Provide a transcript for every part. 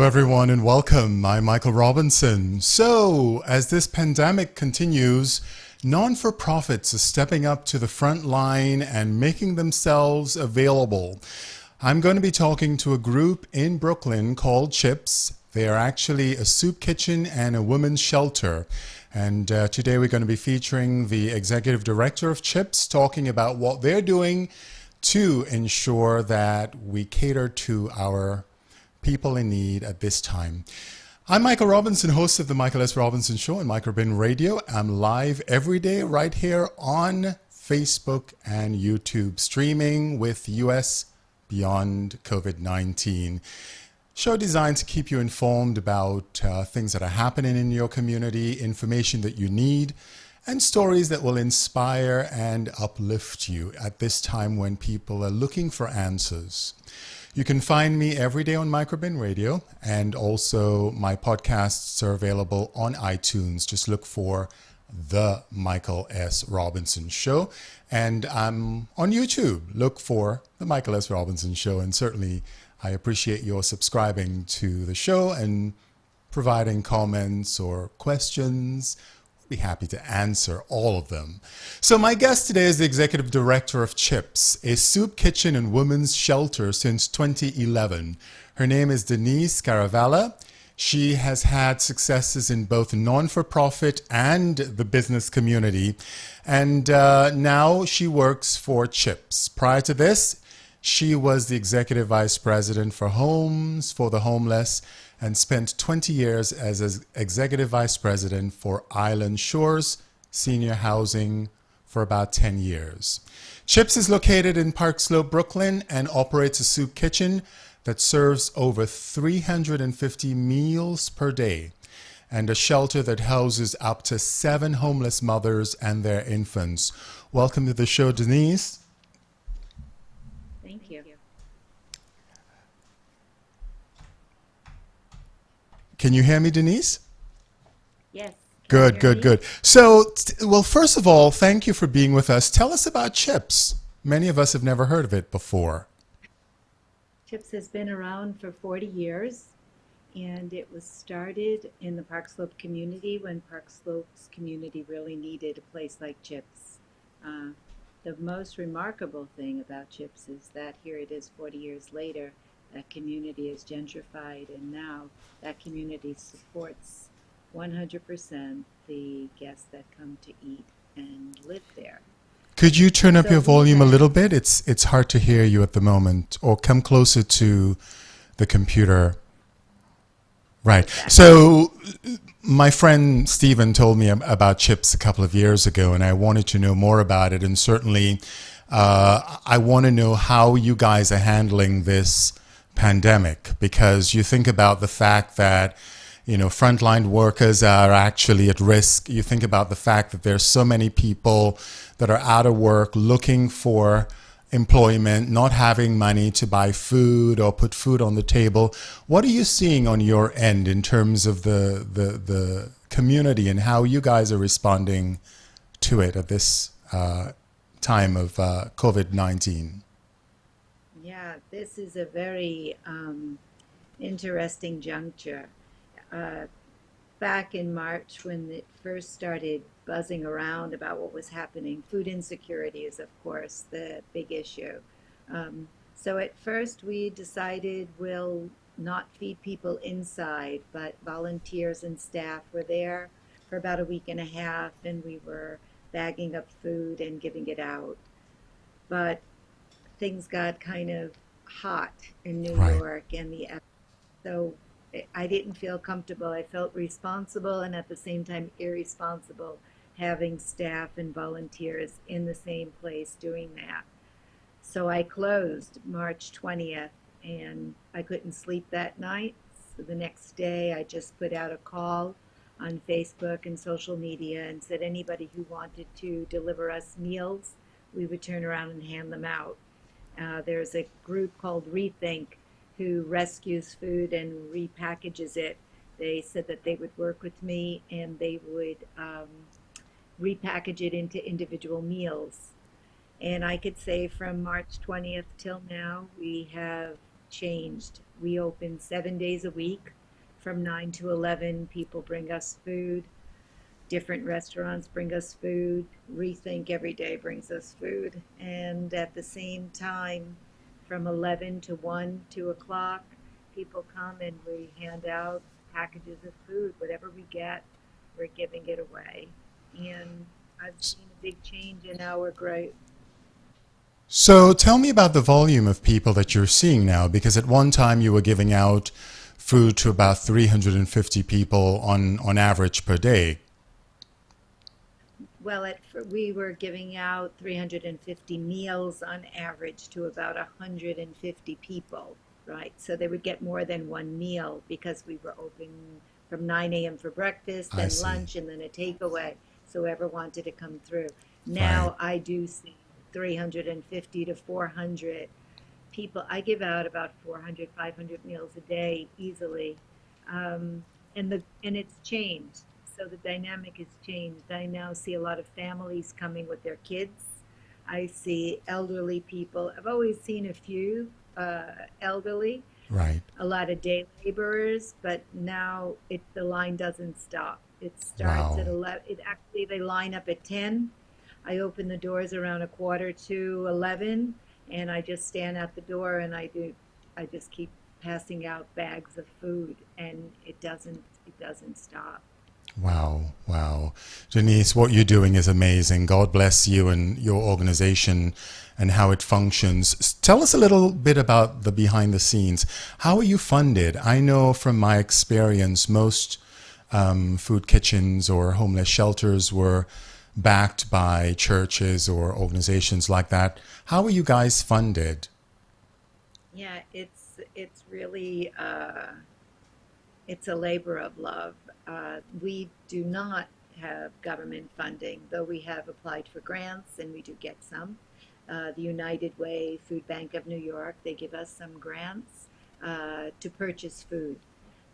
everyone, and welcome. I'm Michael Robinson. So, as this pandemic continues, non-for-profits are stepping up to the front line and making themselves available. I'm going to be talking to a group in Brooklyn called CHIPS. They are actually a soup kitchen and a women's shelter. And today we're going to be featuring the executive director of CHIPS, talking about what they're doing to ensure that we cater to our people in need at this time. I'm Michael Robinson, host of the Michael S. Robinson Show on Microbin Radio. I'm live every day right here on Facebook and YouTube, streaming with US Beyond COVID-19. Show designed to keep you informed about things that are happening in your community, information that you need, and stories that will inspire and uplift you at this time when people are looking for answers. You can find me every day on Microbin Radio, and also my podcasts are available on iTunes. Just look for The Michael S. Robinson Show. And I'm on YouTube. Look for The Michael S. Robinson Show. And certainly I appreciate your subscribing to the show and providing comments or questions. Be happy to answer all of them. So my guest today is the executive director of CHIPS, a soup kitchen and women's shelter since 2011. Her name is Denise Scaravella. She has had successes in both non-for-profit and the business community. And now she works for CHIPS. Prior to this, she was the executive vice president for Homes for the Homeless and spent 20 years as executive vice president for Island Shores Senior Housing for about 10 years. CHIPS is located in Park Slope, Brooklyn, and operates a soup kitchen that serves over 350 meals per day and a shelter that houses up to 7 homeless mothers and their infants. Welcome to the show, Denise. Thank you. Can you hear me, Denise? Yes. Good. So, well, first of all, thank you for being with us. Tell us about CHIPS. Many of us have never heard of it before. CHIPS has been around for 40 years, and it was started in the Park Slope community when Park Slope's community really needed a place like CHIPS. The most remarkable thing about CHIPS is that here it is 40 years later, that community is gentrified, and now that community supports 100% the guests that come to eat and live there. Could you turn up your volume a little bit? It's hard to hear you at the moment, or come closer to the computer. Right. Exactly. So my friend Stephen told me about CHIPS a couple of years ago, and I wanted to know more about it. And certainly I want to know how you guys are handling this pandemic, because you think about the fact that, you know, frontline workers are actually at risk. You think about the fact that there's so many people that are out of work looking for employment, not having money to buy food or put food on the table. What are you seeing on your end in terms of the community and how you guys are responding to it at this time of COVID-19? Yeah, this is a very interesting juncture. Back in March, when it first started buzzing around about what was happening, food insecurity is, of course, the big issue. So at first we decided we'll not feed people inside, but volunteers and staff were there for about a week and a half, and we were bagging up food and giving it out. But things got kind of hot in New York, and so I didn't feel comfortable. I felt responsible and at the same time irresponsible having staff and volunteers in the same place doing that. So I closed March 20th, and I couldn't sleep that night. So the next day I just put out a call on Facebook and social media and said anybody who wanted to deliver us meals, we would turn around and hand them out. There's a group called Rethink who rescues food and repackages it. They said that they would work with me and they would repackage it into individual meals. And I could say from March 20th till now, we have changed. We open 7 days a week. from 9 to 11, people bring us food. Different restaurants bring us food. Rethink every day brings us food. And at the same time, from 11 to 1, 2 o'clock, people come and we hand out packages of food. Whatever we get, we're giving it away. And I've seen a big change in our group. So tell me about the volume of people that you're seeing now, because at one time you were giving out food to about 350 people on average per day. Well, we were giving out 350 meals on average to about 150 people, right? So they would get more than one meal because we were open from 9 a.m. for breakfast, I then see. lunch, and then a takeaway. So whoever wanted to come through. Right. Now I do see 350 to 400 people. I give out about 400, 500 meals a day easily. Um, and it's changed. So the dynamic has changed. I now see a lot of families coming with their kids. I see elderly people. I've always seen a few elderly, Right. a lot of day laborers, but now the line doesn't stop. It starts at Wow. 11. It actually they line up at 10. I open the doors around a quarter to 11, and I just stand at the door and I just keep passing out bags of food, and it doesn't stop. Wow, wow. Denise, what you're doing is amazing. God bless you and your organization and how it functions. Tell us a little bit about the behind the scenes. How are you funded? I know from my experience, most food kitchens or homeless shelters were backed by churches or organizations like that. How are you guys funded? Yeah, it's really it's a labor of love. We do not have government funding, though we have applied for grants and we do get some. The United Way Food Bank of New York, they give us some grants to purchase food.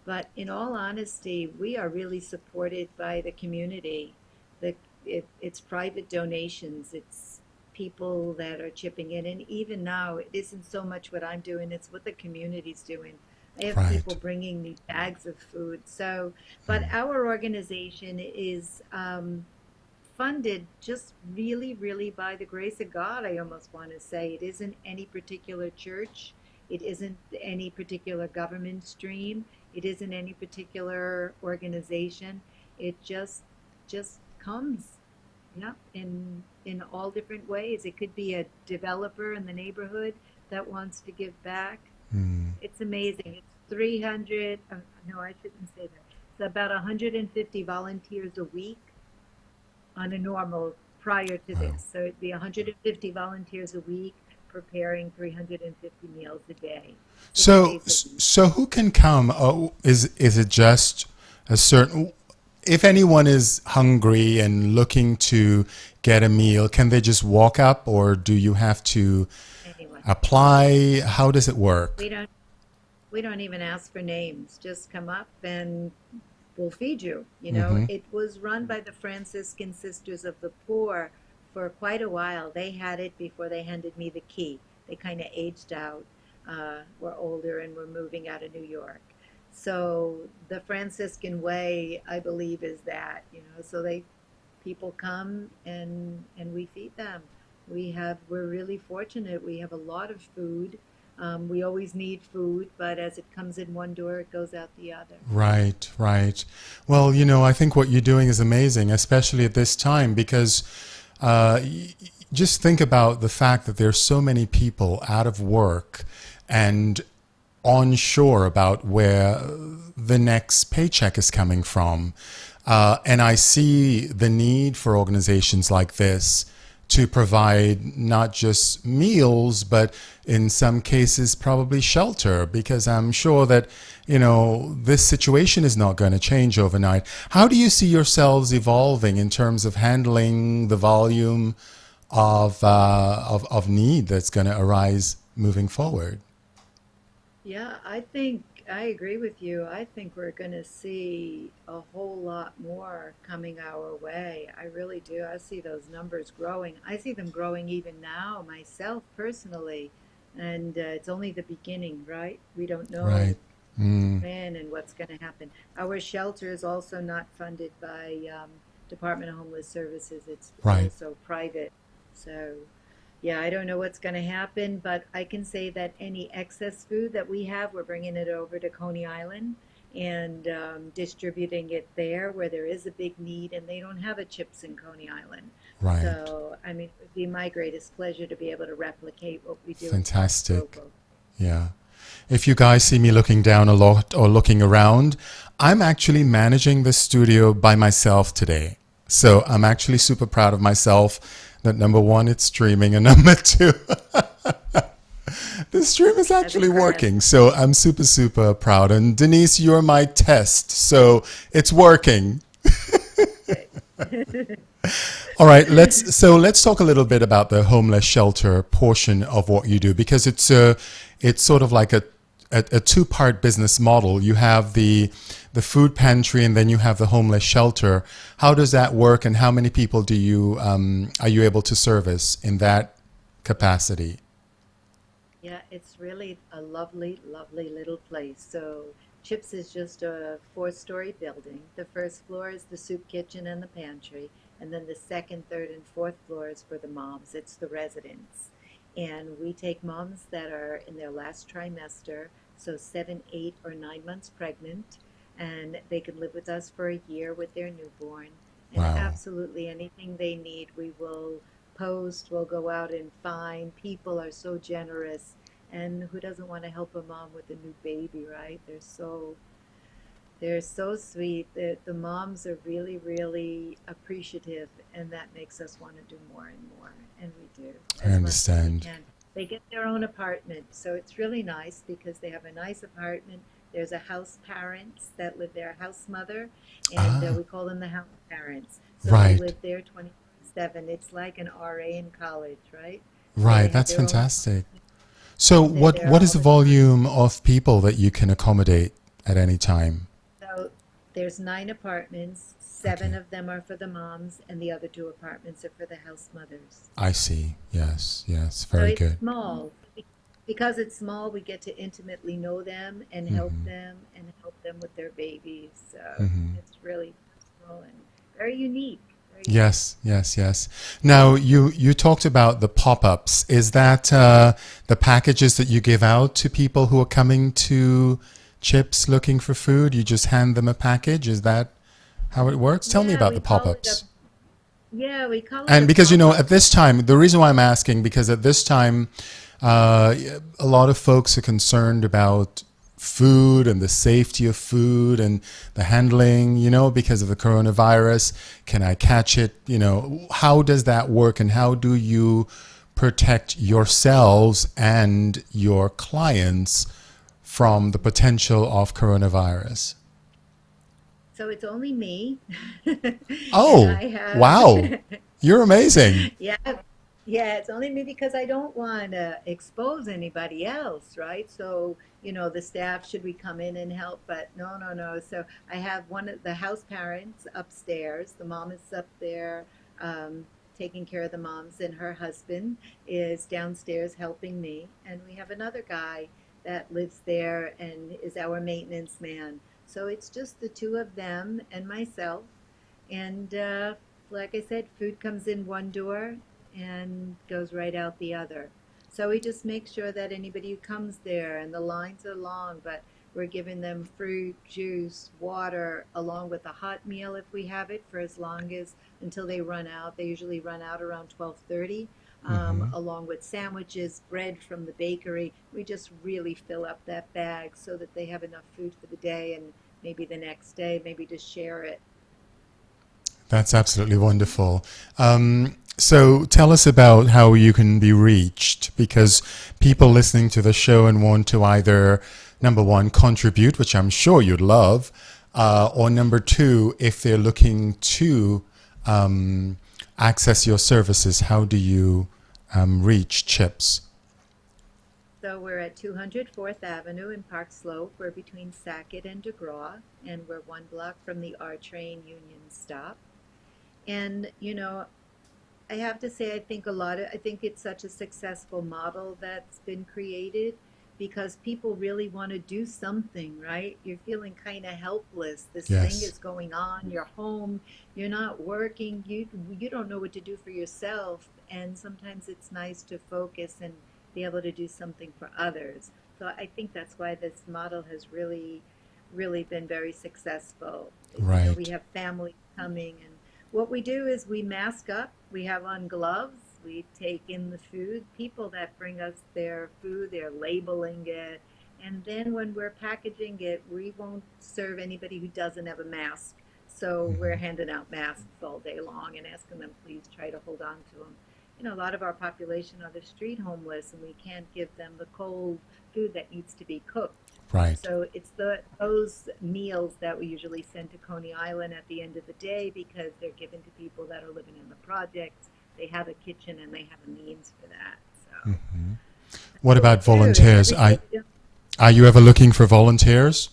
But in all honesty, we are really supported by the community. The, it's private donations, it's people that are chipping in. And even now, it isn't so much what I'm doing, it's what the community's doing. I have people Right. bringing me bags of food. So, but our organization is funded just really, really by the grace of God, I almost want to say. It isn't any particular church, it isn't any particular government stream, it isn't any particular organization. It just comes, yeah, in all different ways. It could be a developer in the neighborhood that wants to give back. Hmm. It's amazing. It's 300, no, I shouldn't say that. It's about 150 volunteers a week on a normal prior to Wow. this. So it'd be 150 volunteers a week preparing 350 meals a day, 6 days a week. So who can come? Oh, is it just a certain? If anyone is hungry and looking to get a meal, can they just walk up, or do you have to Anyway, apply? How does it work? we don't we don't even ask for names. Just come up and we'll feed you. Mm-hmm. It was run by the Franciscan Sisters of the Poor for quite a while. They had it before they handed me the key. They kind of aged out, were older, and were moving out of New York. So the Franciscan way, I believe, is that. So people come and we feed them. We're really fortunate. We have a lot of food. We always need food, but as it comes in one door, it goes out the other. Right, right. Well, I think what you're doing is amazing, especially at this time, because just think about the fact that there's so many people out of work and unsure about where the next paycheck is coming from. And I see the need for organizations like this to provide not just meals, but in some cases, probably shelter, because I'm sure that, this situation is not going to change overnight. How do you see yourselves evolving in terms of handling the volume of need that's going to arise moving forward? Yeah, I think I agree with you. I think we're going to see a whole lot more coming our way. I really do. I see those numbers growing. I see them growing even now, myself personally. And it's only the beginning, right? We don't know Right. Mm, when and what's going to happen. Our shelter is also not funded by Department of Homeless Services. It's right. also private. So, yeah, I don't know what's going to happen, but I can say that any excess food that we have, we're bringing it over to Coney Island and distributing it there where there is a big need, and they don't have a Chips in Coney Island. Right. So, I mean, it would be my greatest pleasure to be able to replicate what we do in Park Fantastic. Slope. Yeah. If you guys see me looking down a lot or looking around, I'm actually managing the studio by myself today. So I'm actually super proud of myself that number one, it's streaming, and number two, the stream is As actually impressed. working. So I'm super, super proud. And Denise, you're my test. So it's working. All right, let's talk a little bit about the homeless shelter portion of what you do because it's sort of like a two-part business model. You have the food pantry and then you have the homeless shelter. How does that work, and how many people do you are you able to service in that capacity? Yeah, it's really a lovely, lovely little place. So, Chips is just a four-story building. The first floor is the soup kitchen and the pantry, and then the second, third, and fourth floors for the moms. It's the residents. And we take moms that are in their last trimester, so 7, 8, or 9 months pregnant, and they can live with us for a year with their newborn. And Wow. absolutely anything they need, we will post, we'll go out and find. People are so generous, and who doesn't want to help a mom with a new baby, right? They're so sweet. The moms are really, really appreciative, and that makes us want to do more and more. And we do I as much as we understand. can. They get their own apartment, so it's really nice because they have a nice apartment. There's a house parents that live there, a house mother, and Ah, we call them the house parents. So they right. live there 24/7. It's like an RA in college, right? So Right. they have That's their own fantastic. apartment, So and they're there what is all the the time. volume of people that you can accommodate at any time? So there's 9 apartments. Seven Okay. of them are for the moms, and the other 2 apartments are for the house mothers. I see. Yes. Yes. So Very it's good. small. Because it's small, we get to intimately know them and Hmm. help them with their babies. So Hmm. it's really personal and very unique. Very unique. Yes. Yes. Yes. Now you talked about the pop-ups. Is that the packages that you give out to people who are coming to Chips looking for food? You just hand them a package. Is that how it works? Tell me Yeah, about we the call it a pop-ups. yeah, we call it a And because you know, pop-up. at this time, the reason why I'm asking, because at this time, uh, a lot of folks are concerned about food and the safety of food and the handling, you know, because of the coronavirus. Can I catch it? You know, how does that work, and how do you protect yourselves and your clients from the potential of coronavirus? So it's only me, and Oh, I have wow. You're amazing. yeah, yeah, it's only me because I don't want to expose anybody else, right? So, the staff, should we come in and help? But no, no, no. So I have one of the house parents upstairs. The mom is up there, taking care of the moms, and her husband is downstairs helping me. And we have another guy that lives there and is our maintenance man. So it's just the two of them and myself. And like I said, food comes in one door and goes right out the other. So we just make sure that anybody who comes there, and the lines are long, but we're giving them fruit, juice, water, along with a hot meal if we have it, for as long as until they run out. They usually run out around 12:30. Hmm. Along with sandwiches, bread from the bakery. We just really fill up that bag so that they have enough food for the day, and maybe the next day, maybe to share it. That's absolutely wonderful. So tell us about how you can be reached, because people listening to the show and want to either, number one, contribute, which I'm sure you'd love, or number two, if they're looking to um, access your services, how do you reach Chips? So we're at 200 Fourth Avenue in Park Slope. We're between Sackett and DeGraw, and we're 1 block from the R Train Union stop. And, I have to say, I think it's such a successful model that's been created because people really want to do something, right? You're feeling kind of helpless. This thing Yes. is going on. You're home. You're not working. You don't know what to do for yourself. And sometimes it's nice to focus and be able to do something for others. So I think that's why this model has really been very successful. You know, we Right. have families coming, and what we do is we mask up, we have on gloves, we take in the food. People that bring us their food, they're labeling it. And then when we're packaging it, we won't serve anybody who doesn't have a mask. So we're Mhm. handing out masks all day long and asking them, please try to hold on to them. You know, a lot of our population are the street homeless, and we can't give them the cold food that needs to be cooked. Right. So it's those meals that we usually send to Coney Island at the end of the day because they're given to people that are living in the projects. They have a kitchen and they have a means for that. So Hmm. that's What what we about do. It's volunteers? every day. Are you ever looking for volunteers?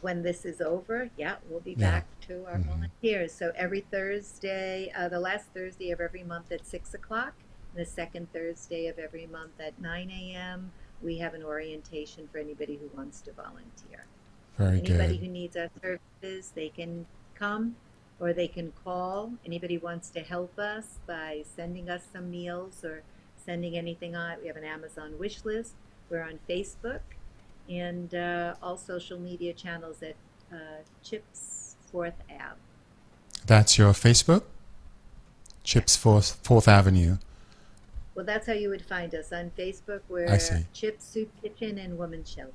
When this is over, yeah, we'll be Yeah. back to our Hmm. volunteers. So every Thursday, the last Thursday of every month at 6 o'clock, and the second Thursday of every month at 9 a.m., we have an orientation for anybody who wants to volunteer. So Very anybody good. who needs our services, they can come or they can call. Anybody wants to help us by sending us some meals or sending anything on. We have an Amazon wish list. We're on Facebook and all social media channels at Chips Fourth Ave. That's your Facebook? Chips Yes. Fourth Avenue. Well, that's how you would find us on Facebook. I We're see. Chips Soup Kitchen and Women's Shelter.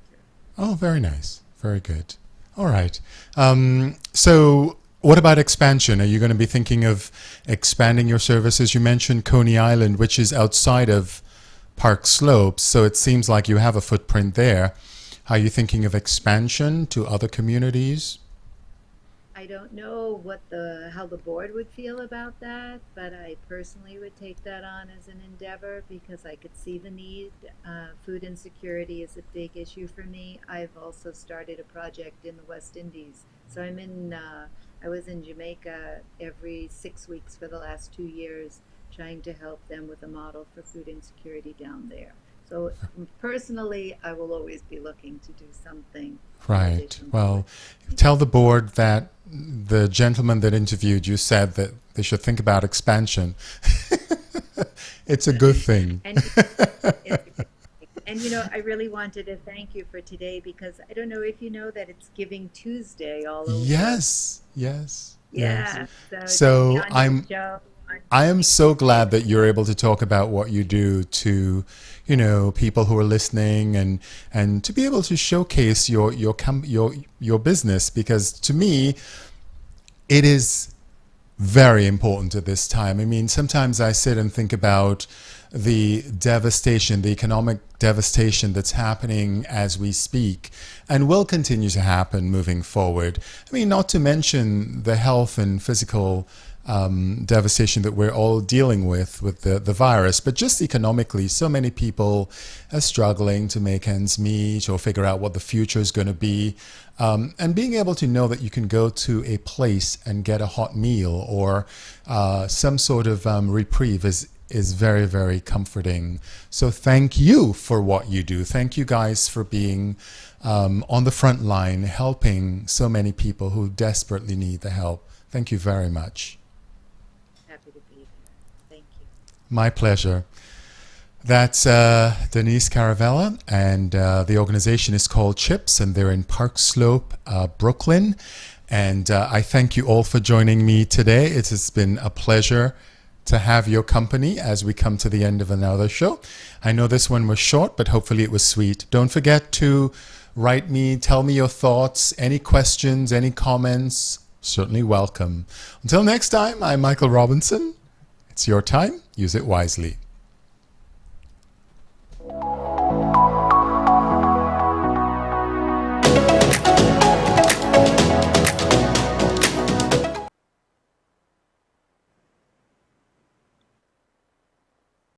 Oh, very nice. Very good. All right. So, what about expansion? Are you going to be thinking of expanding your services? You mentioned Coney Island, which is outside of Park Slopes, so it seems like you have a footprint there. Are you thinking of expansion to other communities? I don't know how the board would feel about that, but I personally would take that on as an endeavor because I could see the need. Food insecurity is a big issue for me. I've also started a project in the West Indies, so I was in Jamaica every 6 weeks for the last 2 years, trying to help them with a model for food insecurity down there. So personally, I will always be looking to do something in Right. addition to what Well, we tell do. the board that the gentleman that interviewed you said that they should think about expansion. It's a good thing. And it's a good thing. And I really wanted to thank you for today because I don't know if you know that it's Giving Tuesday all over. Yes, yes, yes. Yeah, so to be So on your I'm show on I am Giving so glad Tuesday. that you're able to talk about what you do to, people who are listening, and to be able to showcase your business, because to me it is very important at this time. I mean, sometimes I sit and think about the devastation, the economic devastation that's happening as we speak and will continue to happen moving forward. I mean, not to mention the health and physical devastation that we're all dealing with the virus, but just economically, so many people are struggling to make ends meet or figure out what the future is going to be. And being able to know that you can go to a place and get a hot meal or some sort of reprieve is very, very comforting. So thank you for what you do. Thank you guys for being on the front line, helping so many people who desperately need the help. Thank you very much. Happy to be there. Thank you. My pleasure. That's Denise Scaravella, and the organization is called CHIPS, and they're in Park Slope, Brooklyn. And I thank you all for joining me today. It has been a pleasure to have your company as we come to the end of another show. I know this one was short, but hopefully it was sweet. Don't forget to write me, tell me your thoughts, any questions, any comments. Certainly welcome. Until next time, I'm Michael Robinson. It's your time. Use it wisely.